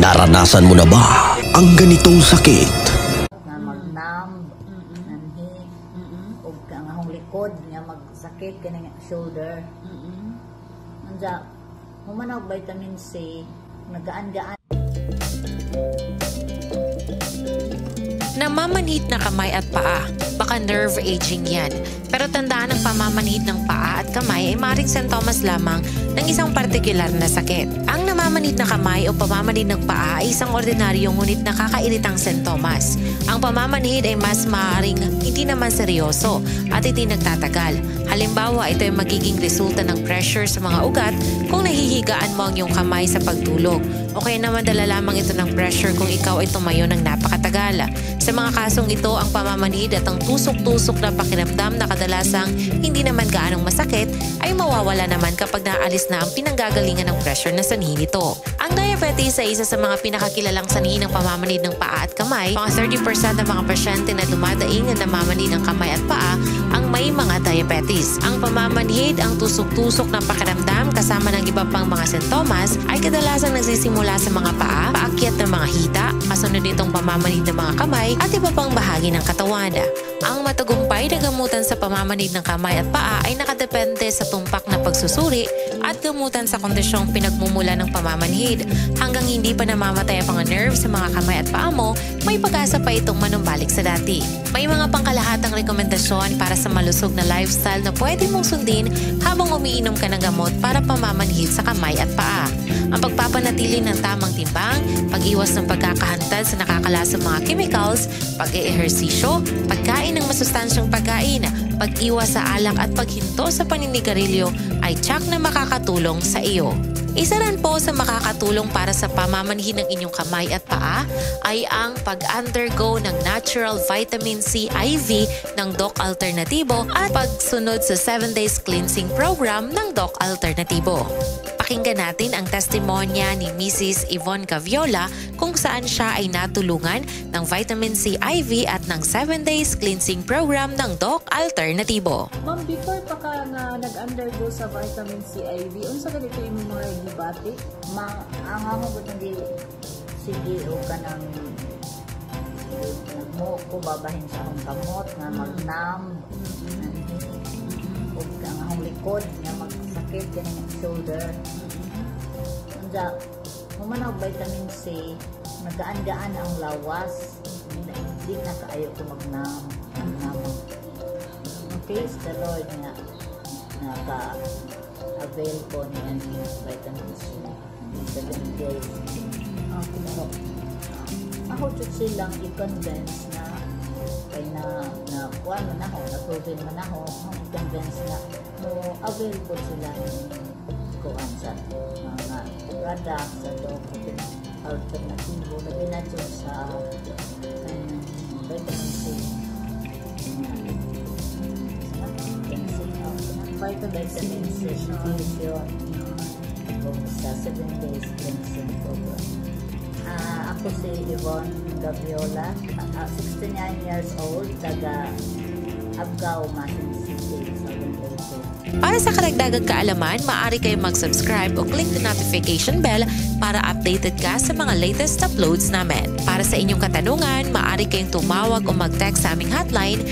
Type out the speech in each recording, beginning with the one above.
Naranasan mo na ba ang ganitong sakit? Nga magnam, nanhi, o nga akong likod, nga magsakit, kanang shoulder. Nandiya, humanaw vitamin C, nagaan-gaan. Namamanhid na kamay at paa, baka nerve aging yan. Pero tandaan ang pamamanhid ng paa at kamay ay maaaring sintomas lamang ng isang partikular na sakit. Ang namamanhid na kamay o pamamanhid ng paa ay isang ordinaryong ngunit nakakairitang sintomas. Ang pamamanhid ay mas maaaring hindi naman seryoso at hindi nagtatagal. Halimbawa, ito ay magiging resulta ng pressure sa mga ugat kung nahihigaan mo ang iyong kamay sa pagtulog. O kaya naman dala lamang ito ng pressure kung ikaw ay tumayo ng napakatagal. Sa mga kasong ito, ang pamamanhid at ang tusok-tusok na pakiramdam na kadalasang hindi naman gaanong masakit ay mawawala naman kapag naalis na ang pinanggagalingan ng pressure na sanhi nito. Ang diabetes ay isa sa mga pinakakilalang sanhi ng pamamanhid ng paa at kamay. Mga 30% ng mga pasyente na dumadaing na namamanhid ng kamay at paa ang may mga diabetes. Ang pamamanhid, ang tusok-tusok ng pakiramdam kasama ng iba pang mga sintomas ay kadalasang nagsisimula sa mga paa, paakyat ng mga hita, kasunod nitong pamamanhid ng mga kamay at iba pang bahagi ng katawan. Ang matagumpay na gamutan sa pamamanhid ng kamay at paa ay nakadepende sa tumpak na pagsusuri at gamutan sa kondisyong pinagmumula ng pamamanhid. Hanggang hindi pa namamatay ang mga nerve sa mga kamay at paa mo, may pag-asa pa itong manumbalik sa dati. May mga pangkalahatang rekomendasyon para sa malusog na lifestyle na pwede mong sundin habang umiinom ka ng gamot para pamamanhid sa kamay at paa. Ang pagpapanatili ng tamang timbang, pag-iwas ng pagkakahantad sa nakakalasang mga chemicals, pag-eehersisyo, pagkain ng masustansyang pagkain, pag-iwas sa alak at paghinto sa paninigarilyo ay tiyak na makakatulong sa iyo. Isa rin po sa makakatulong para sa pamamanhid ng inyong kamay at paa ay ang pag-undergo ng natural vitamin C IV ng Doc Alternativo at pagsunod sa 7 days cleansing program ng Doc Alternativo. Pakinggan natin ang testimonya ni Mrs. Yvonne Caviola kung saan siya ay natulungan ng vitamin C IV at ng 7 days cleansing program ng Doc Alternativo. Ma'am, before pa ka nga nag-undergo sa vitamin C IV, unsa ganito yung mga gibati? Ang ako ko hindi sige o ka ng mo ko babahin sa akong kamot nga magnam, nanhi, o ang akong likod nga magsakit kanang shoulder. Nandiya, humanaw vitamin C, nagaan-gaan ang lawas, hindi na kaayo ko magnam. Praise the Lord nga naka-avail ko niya ni vitamin C 7 days. Ako silang i-convince na kaya na kuha man ako, na-proven man ako, i-convince na mo avail ko sila ng kuhaan sa mga product sa Doc Alternativo na binadyon sa vitamin C. Vitamin C infusion sa 7 days cleansing program. Ako si Yvonne Caviola, 69 years old, taga Abgao, Masin City, Southern Leyte. Para sa karagdagang kaalaman, maaari kayong mag-subscribe o click the notification bell para updated ka sa mga latest uploads namin. Para sa inyong katanungan, maaari kayong tumawag o mag-text sa aming hotline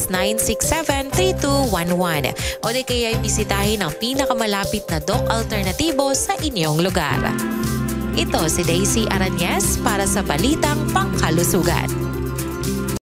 0946-967-3211 o di kaya bisitahin ang pinakamalapit na Doc Alternativo sa inyong lugar. Ito si Daisy Arañez para sa Balitang Pangkalusugan.